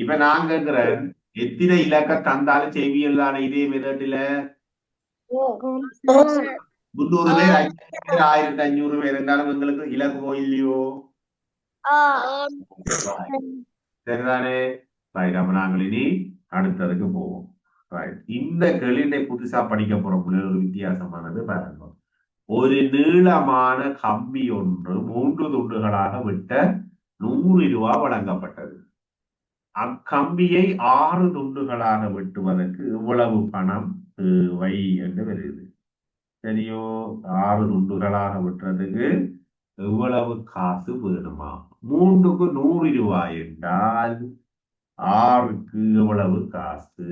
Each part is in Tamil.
இப்ப நான் கேட்கிறேன், எத்தனை இலக்க தந்தாலும் செய்வியல் தானே இதே மெதட்ல? 300 பேர் 1500 பேர் இருந்தாலும் எங்களுக்கு இலக்கு இல்லையோ? சரிதானே? அப்ப நாங்கள் இனி அடுத்ததுக்கு போவோம். இந்த கேள்வியை புதுசா படிக்க போற ஒரு வித்தியாசமானது பாருங்க. ஒரு நீளமான கம்பி ஒன்று 3 துண்டுகளாக விட்ட 100 ரூபாய் வழங்கப்பட்டது. அக்கம்பியை 6 துண்டுகளாக வெட்டுவதற்கு எவ்வளவு பணம் தேவை என்று வருது. சரியோ? 6 துண்டுகளாக வெட்டுறதுக்கு எவ்வளவு காசு வேணுமா? 3க்கு 100 ரூபாய் என்றால் 6க்கு எவ்வளவு காசு?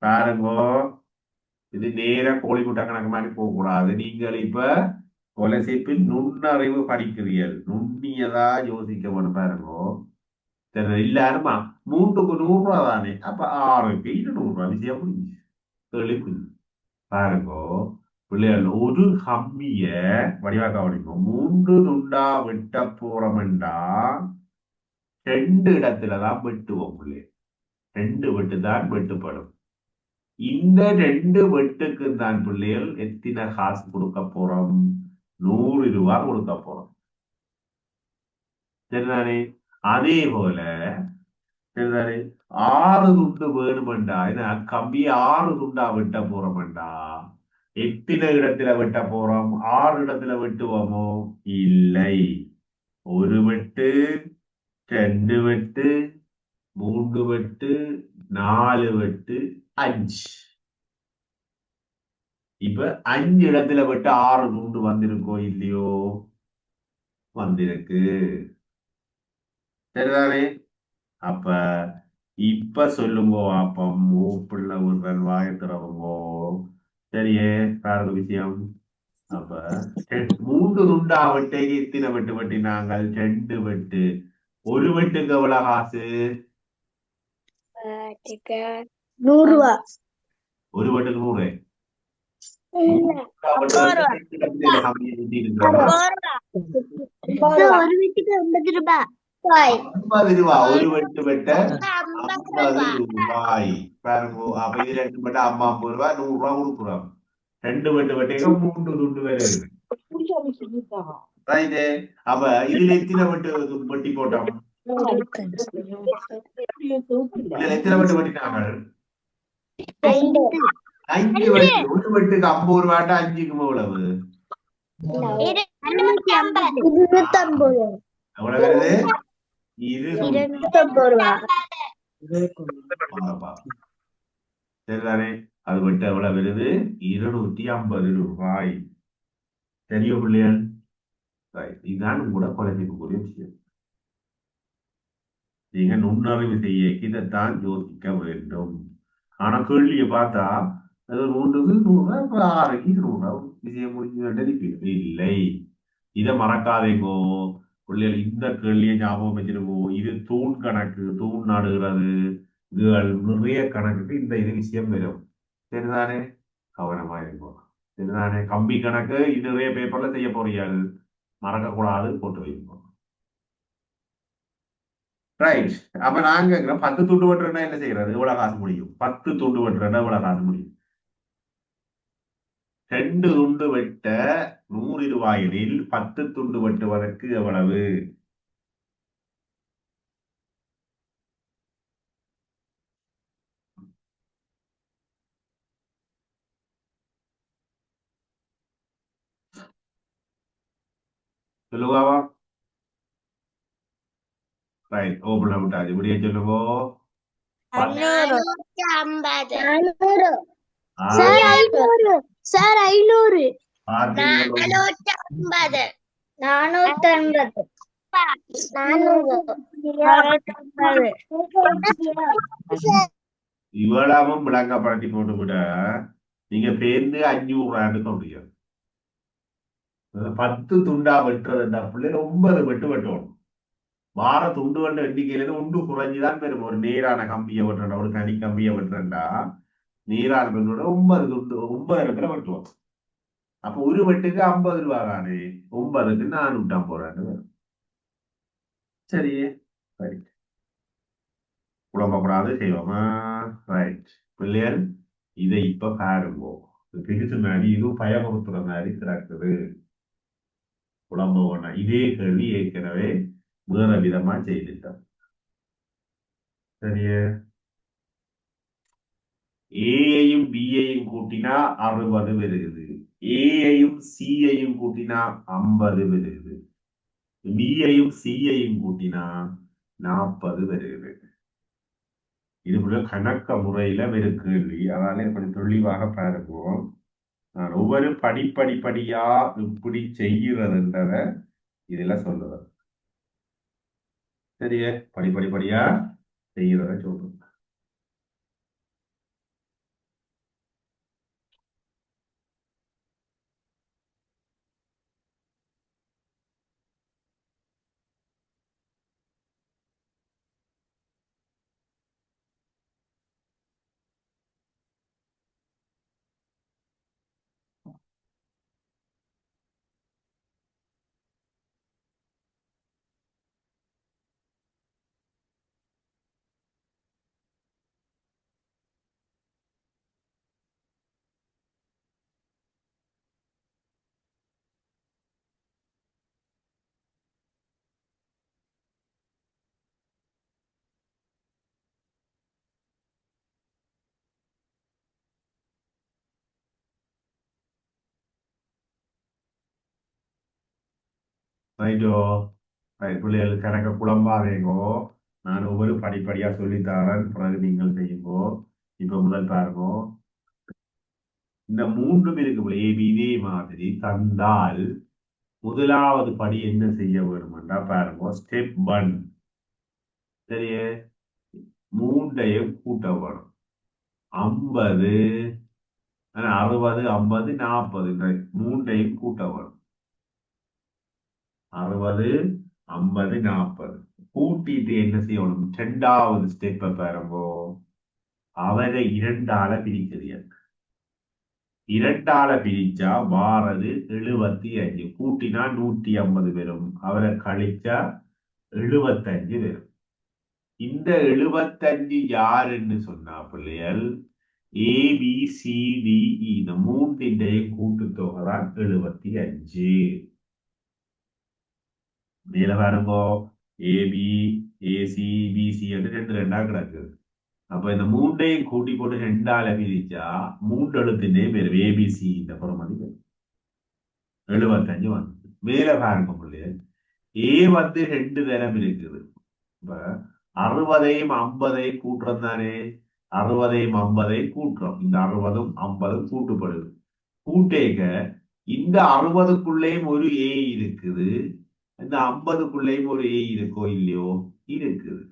பாருங்க, இது நேர கோழிக்குட்ட கணக்கு மாதிரி போக கூடாது. நீங்கள் இப்ப கொலைசைப்பில் நுண்ணறிவு படிக்கிறீர்கள், நுண்ணியதா யோசிக்க வேணும். பாருங்க, இல்லாருமா 3க்கு 100 ரூபாய் தானே, அப்ப 6க்கு 200 ரூபாய். விஷயம் முடிஞ்சு. தெளிப்பு பாருங்க பிள்ளைகள். ஒரு கம்பிய வடிவாக்க வடிக்கும் 3 துண்டா வெட்ட போறோம்டா 2 இடத்துலதான் வெட்டுவோம் பிள்ளை. 2 வெட்டு தான் வெட்டுப்படும். இந்த 2 வெட்டுக்கு தான் பிள்ளைகள் எத்தனை காசு கொடுக்க போறோம்? 100 ரூபாய் கொடுக்க போறோம். சரிதானே? அதே போல சரிதானே 6 துண்டு வேணுமெண்டா, கம்பியை 6 துண்டா வெட்ட போறோம்டா எத்தனை இடத்துல வெட்ட போறோம்? 6 இடத்துல வெட்டுவோமோ? இல்லை. 1 வெட்டு, 2 வெட்டு, 3 வெட்டு, 4 வெட்டு, 5. இப்ப 5 இடத்துல வெட்ட 6 துண்டு வந்திருக்கோ இல்லையோ? வந்திருக்கு. சரிதானே? அப்ப இப்ப சொல்லுங்கோ. அப்பம் மூப்புள்ள ஒருவன் வாய திறவுங்கோ. சரியே? வேற விஷயம். அப்ப 3 துண்டா வெட்டைக்கு எத்தனை வெட்டு வெட்டினாங்கள்? 2 வெட்டு. 1 வெட்டுக்கு எவ்வளவு காசு? 100 ரூபாய். 1 வெட்டுக்கு 100. 50 ரூபாய். 1 வெட்டு வெட்ட 50 ரூபாய். பாருங்க, அப்ப இது 2 வெட்ட 50 ரூபாய், 100 ரூபாய் கொடுக்குறோம். 2 வெட்டு வெட்டைக்கு 3 துண்டு வேற இருக்கு. அப்ப இதுல எத்தனை வெட்டு வெட்டி போட்டோம்? எத்தனை வெட்டு வெட்டினாங்க? 5 வெட்டு. 1 வெட்டுக்கு 50 ரூபாய்ட்டா 5க்கு எவ்வளவு? 250. எவ்வளவு வருது? 250 ரூபாய். சரிதானே? அது விட்டு எவ்வளவு வருது? 250 ரூபாய். தெரிய பிள்ளைகள்? இதுதான் கூட குறைக்கக்கூடிய விஷயம். நீங்க நுண்ணறிவு செய்ய இதைத்தான் யோசிக்க வேண்டும். ஆனா கேள்வியை பார்த்தா அது 3க்கு 100, 6க்கு 200 விஷயம் முடிஞ்சு இல்லை. இதை மறக்காதேங்கோ பிள்ளைகள். இந்த கேள்வியை ஞாபகம் வச்சிருக்கோ. இது தூண் கணக்கு, தூண் நடுகிறது, இதுகள் நிறைய கணக்குக்கு இந்த இது விஷயம் வரும். சரிதானே? கவனமா இருக்கும். சரிதானே? கம்பி கணக்கு இது நிறைய பேப்பர்ல செய்ய போறீர்கள், மறக்கக்கூடாது, போட்டு வைப்போம். ரைட். அப்ப நாங்க 10 துண்டு வெட்டுறா என்ன செய்யறது? எவ்வளவு காசு முடியும்? 10 துண்டு வெட்டுறா எவ்வளவு காசு முடியும்? 2 துண்டு வெட்ட 100 ரூபாயில் 10 துண்டு வெட்டுவதற்கு எவ்வளவு? சொல்லுவாவா? ரைட். ஓபன் விட்டாச்சு. இப்படியே சொல்லுங்க. 450. சார் 500. சார் 500. 450. 450. இவ்வளவும் விளங்கப்படுத்தி போட்டு விட நீங்க பேருந்து 500 சொல்றீங்க. 10 துண்டா வெட்டுறதுண்டா பிள்ளைங்க 9 வெட்டு வெட்டணும். வார துண்டுகள் எண்ணிக்கையில ஒன்று குறைஞ்சுதான் பெறும். ஒரு நேரான கம்பியை வெட்டுறா, ஒரு தனி கம்பியை வெட்டுறா, நேரான பெண்ணோட 9 துண்டு 9 இடத்துல வெட்டுவோம். அப்ப ஒரு வெட்டுக்கு 50 ரூபா தானே, 9க்கு 450 ரூபான்னு. சரி, ரைட். குழம்பக்கூடாது செய்வோமா? ரைட். பிள்ளைகள் இதை இப்ப பாருங்க. பிரிச்சு மாதிரி இதுவும் பயமுறுத்துற மாதிரி கிடக்குது. குழம்ப வேணாம். இதே கேள்வி ஏற்கனவே வேற விதமா செய்துட்டோம். சரியே, ஏயையும் பியையும் கூட்டினா 60 வருகிறது. ஏயையும் சியையும் கூட்டினா 50 வருகிறது. பியையும் சியையும் கூட்டினா 40 வருகிறது. இது போல கணக்க முறையில வேறு கேள்வி. அதனால கொஞ்சம் தெளிவாக பாருவோம். நான் ஒவ்வொரு படிப்படிப்படியா இப்படி செய்கிறதுன்றத இதுல சொல்லுவேன். சரியே, படிப்படிப்படியா செய்கிறத சொல்றேன். ரைட்டோ, பிள்ளைகள் கணக்க குழம்பாதேங்கோ. நான் ஒவ்வொரு படிப்படியா சொல்லித்தரேன், பிறகு நீங்கள் செய்யுங்கோ. இப்ப முதல் பாருங்கோ, இந்த மூன்றும் இருக்கு. ஏபி இதே மாதிரி தந்தால் முதலாவது படி என்ன செய்ய வேணும்டா பாருங்க. ஸ்டெப் 1. சரியே, மூன்றையும் கூட்ட வேணும். 50, 60, 50, 40 இந்த மூன்றையும் கூட்ட வேணும். 60, 50, 40 கூட்டிட்டு என்ன செய்யணும்? 2வது ஸ்டெப்பை பாருங்கோ. அவரை 2ஆல பிரிக்கிறீர்கள். 2ஆல பிரிச்சா வாரது 75. கூட்டினா 150 வரும். அவரை கழிச்சா 75 வரும். இந்த 75 யாருன்னு சொன்னா பிள்ளைகள் ABCDE இந்த மூன்றின்றையும் கூட்டுத்தொகை தான் 75. மேல பாருங்கோ, ஏபி ஏசி பிசி என்று 2 கிடக்குது. அப்ப இந்த மூன்றையும் கூட்டி போட்டு 2ஆல பிரிச்சா 3 எழுத்துட்டே பேர் ஏபிசி இந்த புறமதி 75 வந்து. மேல பாருங்க பிள்ளைகள், ஏ வந்து 2 தரம் இருக்குது. இப்ப 60ஐயும் 50ஐயும் கூட்டுறோம் தானே. 60ஐயும் 50ஐயும் கூட்டுறோம். இந்த 60ம் 50ம் கூட்டுப்படுது. கூட்டேக இந்த 60க்குள்ளேயும் ஒரு ஏ இருக்குது, இந்த 50க்குள்ளேயும் ஒரு ஏ இருக்கோ இல்லையோ? இருக்குது.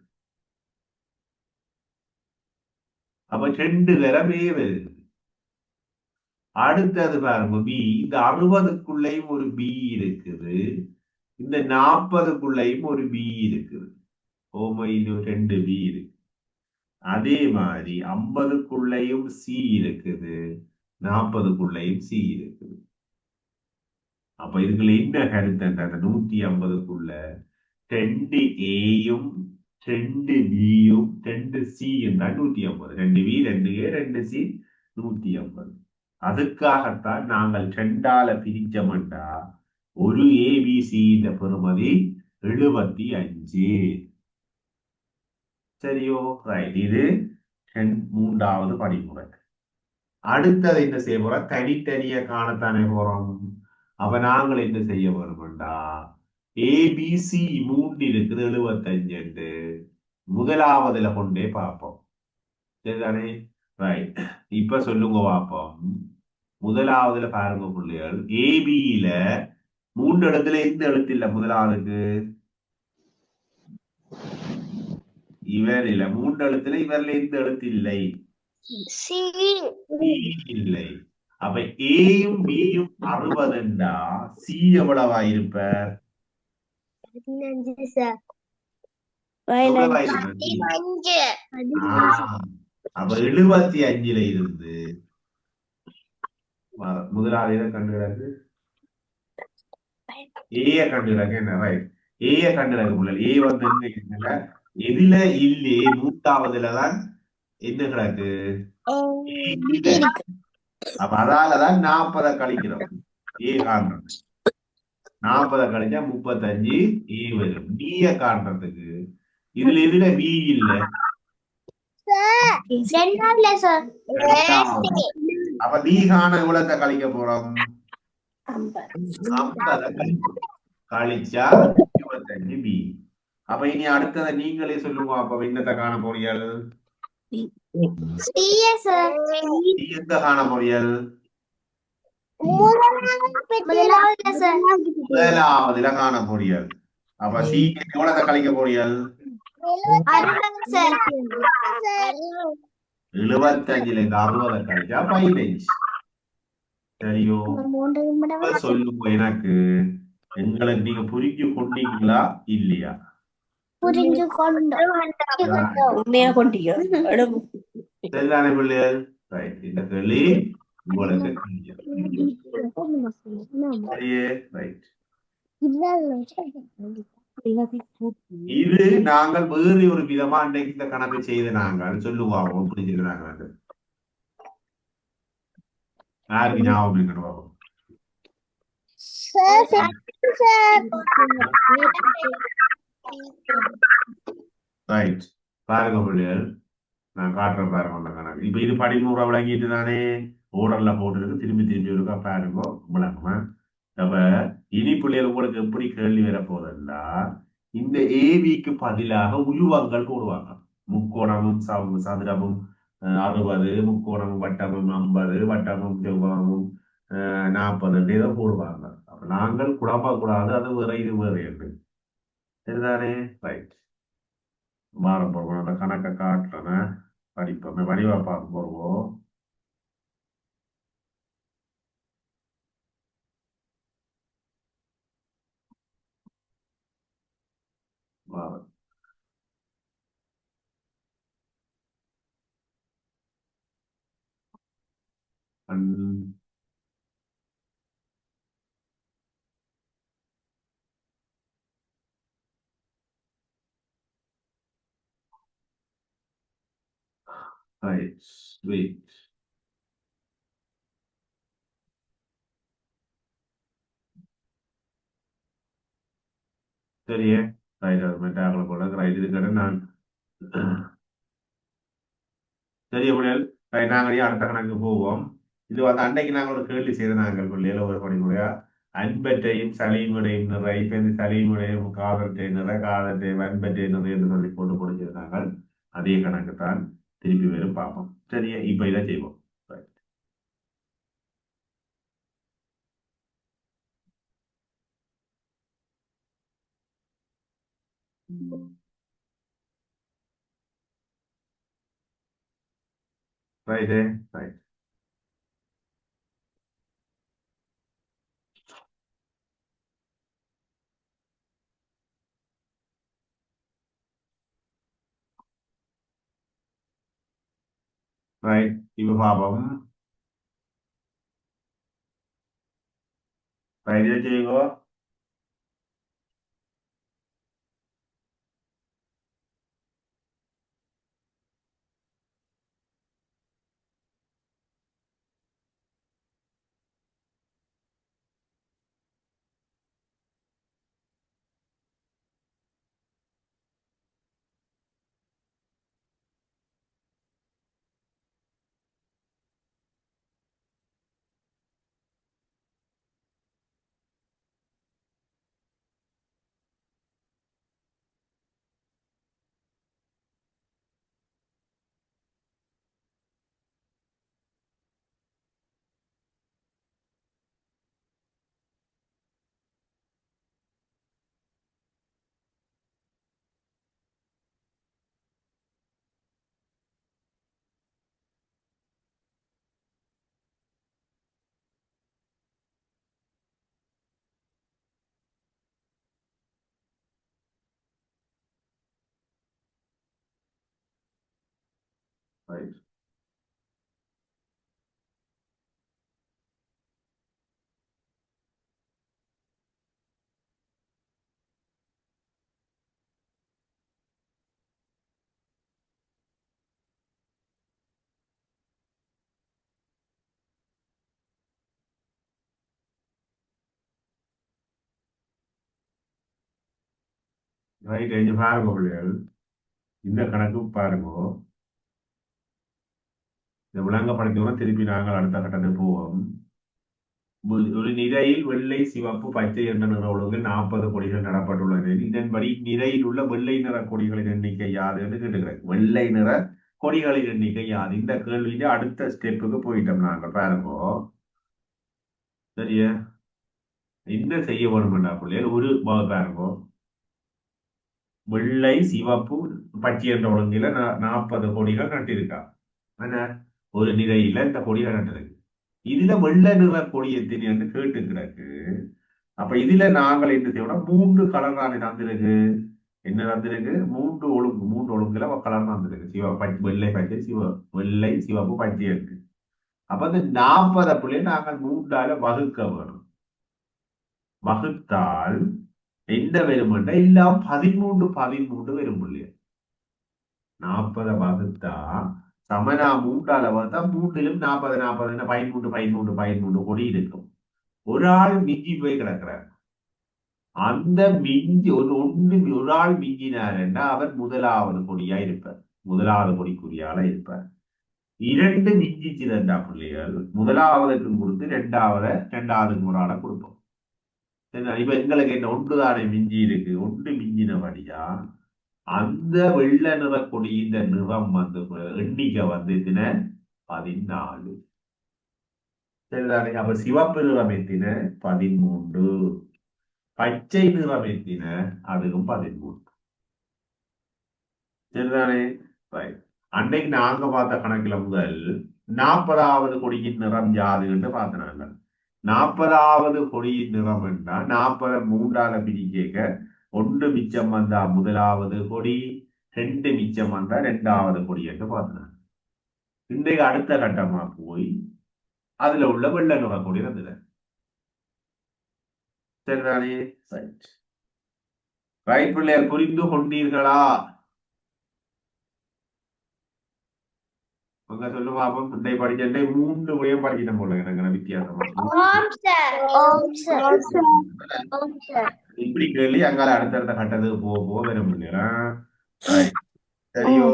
அப்ப 2 தரம் ஏ வருது. அடுத்தது பாருங்க பி. இந்த 60க்குள்ளேயும் ஒரு பி இருக்குது, இந்த 40க்குள்ளேயும் ஒரு பி இருக்குது. ஓமையில் 2 பி இருக்கு. அதே மாதிரி 50க்குள்ளேயும் சி இருக்குது, 40க்குள்ளேயும் சி இருக்குது. அப்ப இதுக்குள்ள என்ன கருத்து? அந்த 150க்குள்ள 2 ஏயும் 2 பியும் 2 சியும் தான் 150. 2 பி 2 ஏ 2 சி 150. அதுக்காகத்தான் நாங்கள் 2ஆல பிரிச்சோம்டா ஒரு ஏபிசி பெறுமதி 75. சரியோ, ரைட். இது 3வது படிமுறை. அடுத்தது என்ன செய்ய போறோம்? தனித்தனிய காணத்தானே போறோம். அப்ப நாங்கள் என்ன செய்ய வேணும்டா, ஏபிசி 3 இருக்குது 75 முதலாவதுல கொண்டே பார்ப்போம். சரிதானே, ரைட். இப்ப சொல்லுங்க பார்ப்போம். முதலாவதுல பாருங்க பிள்ளைகள், ஏபியில 3 இடத்துல எந்த எழுத்து இல்ல முதலாவதுக்கு? இவரில மூன்று எழுத்துல இவரில் எந்த எழுத்து இல்லை? சி சி இல்லை. அப்ப ஏயும் பியும் 60 சி எவ்வளவா இருப்பார்? 15 சார் எவ்வளவா இருப்பார் C? 15 அப்ப 75ல இருந்து முதலாவது இதை கண்டுகிறது ஏய கண்டுகிறது என்ன ரைட்? ஏய கண்டுகிறது முதல் ஏ வந்து என்ன இருக்குல்ல? எதுல இல்லே நூத்தாவதுலதான் என்ன கிடக்கு? இல்ல. அப்ப அதாலதான் 40 கழிக்கிறோம். ஏ காண்றது 40 கழிச்சா 35 ஏ வரும். பிய காண்றதுக்கு இதுல எதுல பி இல்ல? சார் ரெண்டாவது. அப்ப பி காண எவ்வளத்தை கழிக்க போறோம்? 50 கழிப்போம். கழிச்சா 25 பி. அப்ப இனி அடுத்ததை நீங்களே சொல்லுங்க. அப்ப என்னத்தை காண போறீர்கள்? சார் எங்க காண போறீர்கள்? முதலாவது சார் முதலாவதுல காண போறீர்கள். அப்ப சி எவ்வளத்தை கழிக்க போறீர்கள்? 60 சார் 75ல இருந்து 60 கழிச்சா 15. சரியோ? இப்ப சொல்லுங்க எனக்கு, எங்களுக்கு நீங்க புரிஞ்சு கொண்டீங்களா இல்லையா? புரிஞ்சு உண்மையா கொண்டீங்க சரிதானே பிள்ளைகள்? ரைட். இந்த கேள்வி உங்களுக்கு சரியே ரைட். இது நாங்கள் வேறு ஒரு விதமா அன்றைக்கு இந்த கணக்கு செய்து நாங்கள் சொல்லுவாங்க. எப்படி செய்கிறாங்க யாருக்கு ஞாபகம் இருக்கணும் பாப்போம். ரைட். பாருங்க பிள்ளைகள், நான் காட்டுறேன் பாருங்க அந்த கணக்கு. இப்ப இது படிமுறை விளங்கிட்டு தானே ஓடர்ல போட்டுருக்கு. திரும்பி திரும்பி இருக்கா பாருங்க விளக்குமா. அப்ப இனி பிள்ளைகள் உங்களுக்கு எப்படி கேள்வி வர போதா, இந்த ஏவிக்கு பதிலாக உருவங்கள் போடுவாங்க. முக்கோணமும் சதுரமும் 60, முக்கோணமும் வட்டமும் 50, வட்டமும் செவ்வகமும் 40 ஏதோ போடுவாங்க. அப்ப நாங்கள் குழம்பக்கூடாது, அது வேற இது வேற என்று. சரிதானே? ரைட். மாற போறோம். அந்த கணக்கை காட்டுறேன், படிப்போம், வடிவா பார்க்க போறோம். மாற ரைட். வெயிட். சரியே ரைட். அது மாதிரி ஆகல போல ரைட். இதுக்கட நான் சரி பிள்ளைகள், நாங்கள் அடுத்த கணக்கு போவோம். இது வந்து அன்னைக்கு நாங்கள் ஒரு கேள்வி செய்த நாங்கள் பிள்ளைகள் ஒரு படிமுறையா அன்பற்றையும் சலீமுடையும் நிறை. இப்ப இந்த சலீமுடையும் காதற்றை நிறை, காதற்றை அன்பற்றை நிறை என்று சொல்லி போட்டு கொடுத்திருந்தாங்கள். அதே கணக்கு தான் திருப்பி வரும் பார்ப்போம். சரியா? இப்ப இதை செய்வோம். Right right. ரைட். இப்ப பார்ப்போம். ரைட். இதை செய்யுங்க. ரைட் எழுதி பாருங்க பிள்ளைகள். இந்த கணக்கு பாருங்க. இந்த விளங்கப்படுத்தினா திருப்பி நாங்கள் அடுத்த கட்டத்துக்கு போவோம். ஒரு நிரையில் வெள்ளை சிவப்பு பச்சை என்ற நிற ஒழுங்கில் 40 கொடிகள் நடப்பட்டுள்ளது. இதன்படி நிரையில் உள்ள வெள்ளை நிற கொடிகளின் எண்ணிக்கை யாது என்று கேட்டுக்கிறேன். வெள்ளை நிற கொடிகளின் எண்ணிக்கை யாது? இந்த கேள்வியில அடுத்த ஸ்டெப்புக்கு போயிட்டோம் நாங்கள் பாருங்க. சரியா? என்ன செய்ய வேணும்டா பிள்ளைகள்? ஒரு பாருங்க, வெள்ளை சிவப்பு பச்சை என்ற ஒழுங்கில 40 கொடிகள் நட்டிருக்கா. ஆனா ஒரு நிலையில இந்த கொடிகள் நட்டிருக்கு. இதுல வெள்ளை நிற கொடி எத்தனை என்று கேட்டு கிடக்கு. அப்ப இதுல நாங்கள் என்ன செய்யணும்? 3 கலர் தானே தந்திருக்கு. என்ன தந்திருக்கு? மூன்று ஒழுங்குல கலர் தந்திருக்கு. வெள்ளை பச்சை வெள்ளை சிவப்பு பச்சை இருக்கு. அப்ப இந்த 40 புள்ளி நாங்கள் 3ஆல வகுக்க வேணும். வகுத்தால் என்ன வருமெண்டா எல்லாம் 13 13 வரும் புள்ளி. 40 வகுத்தா சமனா 3ஆல வகுத்தா 3லும் 40 40 13 13 13 கொடி இருக்கும். ஒரு ஆள் மிஞ்சி போய் கிடக்கிறார். அந்த மிஞ்சி ஒரு ஆள் மிஞ்சினார்னா அவர் முதலாவது கொடியா இருப்பார். முதலாவது கொடிக்குரியால இருப்பார். 2 மிஞ்சிச்சிருந்தா பிள்ளைகள் முதலாவதுக்கு கொடுத்து ரெண்டாவதுக்கு ஒரு ஆளை கொடுப்போம். இப்ப எங்களுக்கு என்ன ஒன்றுதானே மிஞ்சி இருக்கு. ஒன்று மிஞ்சினபடியா அந்த வெள்ளை நிற கொடியின் நிறம் வந்து எண்ணிக்கை வந்து 14. சரிதானே? அப்ப சிவப்பு நிறம் எத்தின 13, பச்சை நிறம் எத்தின அதுவும் 13. சரிதானே? அன்னைக்கு நாங்க பார்த்த கணக்குல முதல் 40வது கொடியின் நிறம் யாது என்று பார்த்தாங்க. 40வது கொடியின் நிறம் என்றால் 40 3ஆல பிரிக்க 1 மிச்சம் வந்தா முதலாவது கொடி, 2 மிச்சம் வந்தா 2வது கொடி என்று பார்த்தாங்க. இன்றைக்கு அடுத்த கட்டமா போய் அதுல உள்ள வெள்ளை நிற கொடி இருந்தது. சரிதானே? ரைட் பிள்ளையர், புரிந்து கொண்டீர்களா? உங்க சொல்லு பாப்போம். இன்றை படிச்ச 3 வழியும் படிச்சிட்டோம் போல எனக்கு வித்தியாசமா. இப்படி கேள்வி அங்கால அடுத்தடுத்த கட்டத்துக்கு போக போக வரும் இல்லையா? சரியோ?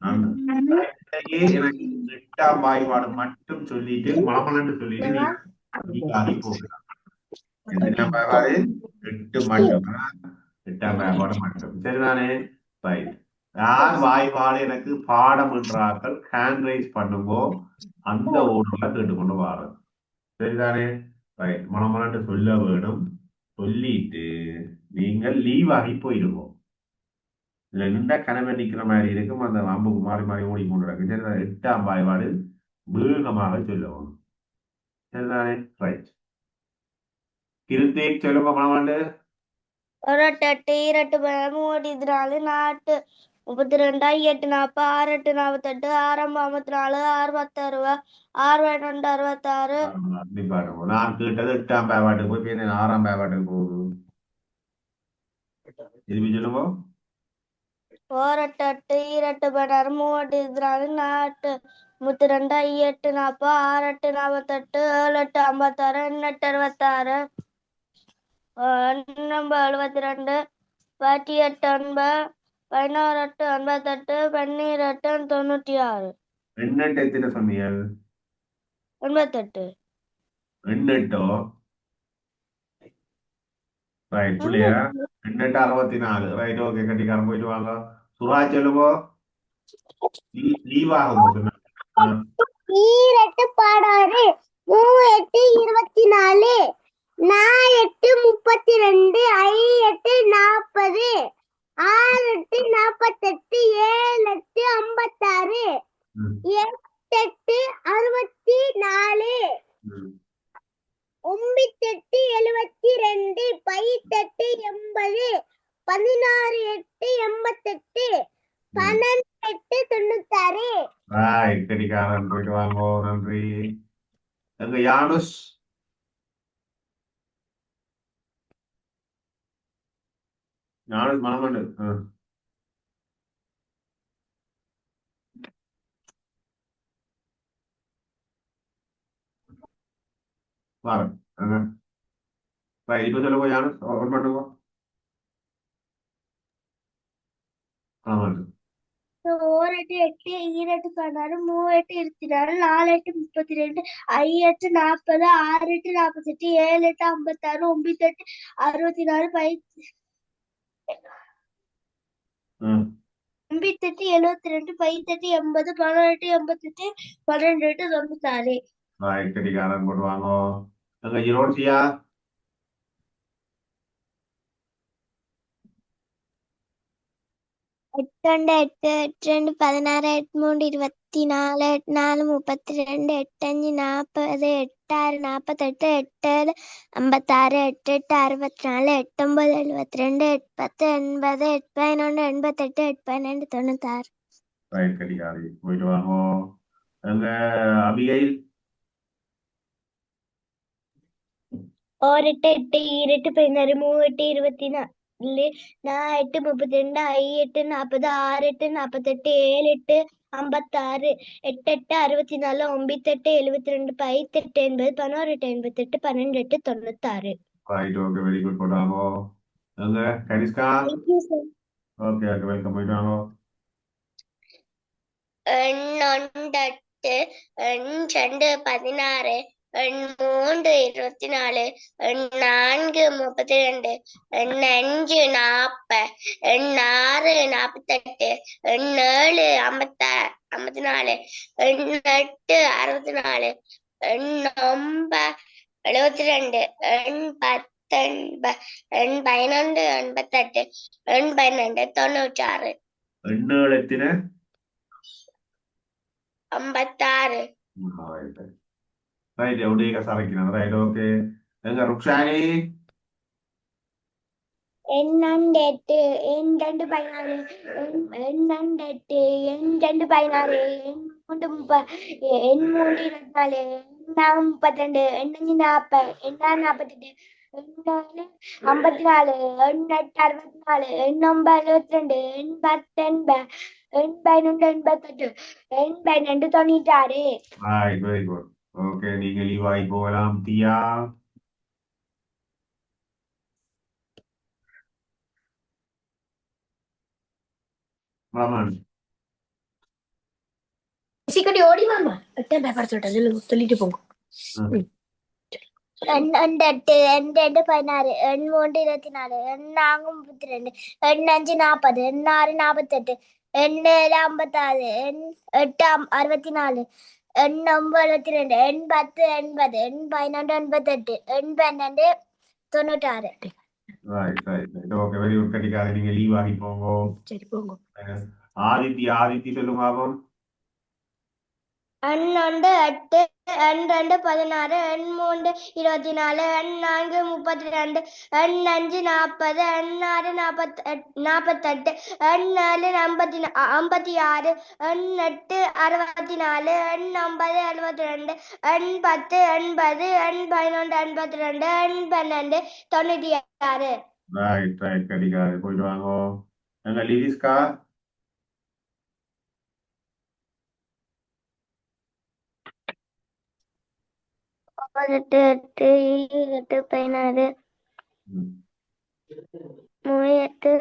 எனக்கு 8ஆம் வாய்ப்பாடு மட்டும் சொல்லிட்டு மலமலன்னு சொல்லிட்டு நீ போகலாம். எத்தனாம் வாய்ப்பாடு? 8 மட்டும். 8ஆம் வாய்ப்பாடு மட்டும். சரிதானே? ரைட். யார் வாய்ப்பாடு எனக்கு பாடம் என்றார்கள் ஹேண்ட் ரைஸ் பண்ணுங்கோ. அந்த ஓடுல கேட்டுக்கொண்டு வாரம். சரிதானே? ரைட். மலமலன்னு சொல்ல வேணும். சொல்லிட்டு நீங்கள் லீவ் ஆகி போயிடுவோம். இதுல நின்றா கனவை நிக்கிற மாதிரி இருக்கும். அந்த அம்புக்கு மாறி மாறி ஓடிக்கொண்டு இருக்கு. சரிதான்? 8ஆம் வாய்ப்பாடு வேகமாக சொல்லணும். சரிதானே? ரைட். திருத்தே சொல்லுங்க மனவாண்டு. ஒரு 8 2 34 நாட்டு 32 8 40 6 8 48 6 54 6 10 60 6 2 66. அப்படி பாருங்க. நான் கேட்டது 8ஆம் வாய்ப்பாட்டுக்கு போய் பேர் 6ஆம் வாய்ப்பாட்டுக்கு போகுது. திருப்பி சொல்லுங்க. ஒரு 8 2 34 நாட்டு 32 8 40 6 8 48 7 8 56 8 66 72 48 11 8 88 12 8 96. எண்ணெட்டு எத்தனை சொன்னீங்க? 88. எண்ணெட்டோ? ரைட் புள்ளியா? எண்ணெட்டு 64. Right, okay. கட்டிக்காரன் போயிட்டு வாங்க. சுரா சொல்லுங்க. லீவ் ஆகும். 8 16 8 24 8 32 8 40 6 8 48 7 8 56 8 8 64 9 8 72 18 80 16 8 88 12 8 96. ரைட், கட்டிக்காரன் போயிட்டு வாங்க. நன்றி. எங்க யானுஸ்? யானுஸ் மனமண்டு. வாரேன். ரைட், இப்ப சொல்லுங்க யானுஸ். ஓன் பண்ணுங்க. ஆமாம். ஓர் எட்டு எட்டு ஈரெட்டு 16 மூவெட்டு 24 நாலெட்டு 32 ஐயெட்டு 40 ஆறெட்டு 48 ஏழெட்டு 56 ஒன்பதெட்டு 64 ம். 88 72 18 80 18 88 12 96 ரைட் கடிகாரம் கொண்டு வாங்கோ. அங்க ரோட்சியா? எட்டு எட்டு எட்டு 16 8 24 8 32 8 40 8 48 8 56 8 64 8 72 8 80 8 88 96 ரைட் கடிகாரி போயிட்டு வாங்கோ. அங்க அபிகைல்? ஒரு எட்டு எட்டு ஈரெட்டு 16 மூவெட்டு 24 நாலெட்டு 32 ஐயெட்டு 40 ஆறெட்டு 48 ஏழெட்டு 56 எட்டெட்டு 64 ஒன்பதெட்டு 72 பதினெட்டு 80 பதினோரெட்டு 88 பன்னெண்டெட்டு 96 ரைட் ஓகே வெரி குட் போட்டு வாங்கோ. அங்க Kanishka? Thank you sir. Okay okay welcome போயிட்டு வாங்கோ. எண்ணொண்டெட்டு எண்ரெண்டு 16 எண்மூன்று 24 எண்ணான்கு 32 எண்ணஞ்சு 40 எண்ணாறு 48 எண்ணேழு 54 எண்ணெட்டு 64 எண்ணொன்பது 72 எண்பத்து எண் 11 88 எண் 12 96 எண்ணெழுத்தின 56 ரைட் எവിടെയൊക്കെ സറയ്ക്കുന്നത് ரைட் ஓகே. எங்க ருக்ஷானி? எண்ணெட்டு எண்ரெண்டு 16 எண்ணெட்டு எண்ரெண்டு 16 எண்மூன்று 24 எண்ணாறு 32 எண்ணஞ்சு 40 எண்ணாறு 48 எண்ணேழு 54 எண்ணெட்டு 64 எண்ணொன்பது 72 எண்பத்து 80 எண் 11 88 எண் 12 96 ரைட் வெரி குட். ஓகே நீங்க லீவ் ஆகி போகலாம். தியா? ரமன்? சீக்கிரம் ஓடி வாமா. எட்டாம் பேப்பர் சொல்லிட்டு போங்க. எண்ணெட்டு எண்ரெண்டு 16 எண்மூன்று 24 எண்ணாங்கு 32 எண்ணஞ்சு 40 எண்ணாறு 48 எண்ணேழு 56 எண்ணெட்டு 64 எண்ணொன்பது 72 எண்பத்து 80 எண் 11 88 எண் 12 96 right right right okay very good கட்டிக்காது. நீங்க லீவ் ஆகி போங்க. சரி போங்க. ஆதித்தி சொல்லுங்க பாப்போம். எண்ணொண்டு எட்டு எண்ரெண்டு 16 எண்மூன்று 24 எண்ணான்கு 32 எண்ணஞ்சு 40 எண்ணாறு 48 எண்ணேழு 56 எண்ணெட்டு 64 எண்ணொன்பது 72 எண்பத்து 80 எண் 11 82 எண் 12 96 ரைட் ரைட் கட்டிக்காது போயிட்டு வாங்க. எங்க லிரிஸ்கா? எட்டு எட்டு 16 ம். மூவெட்டு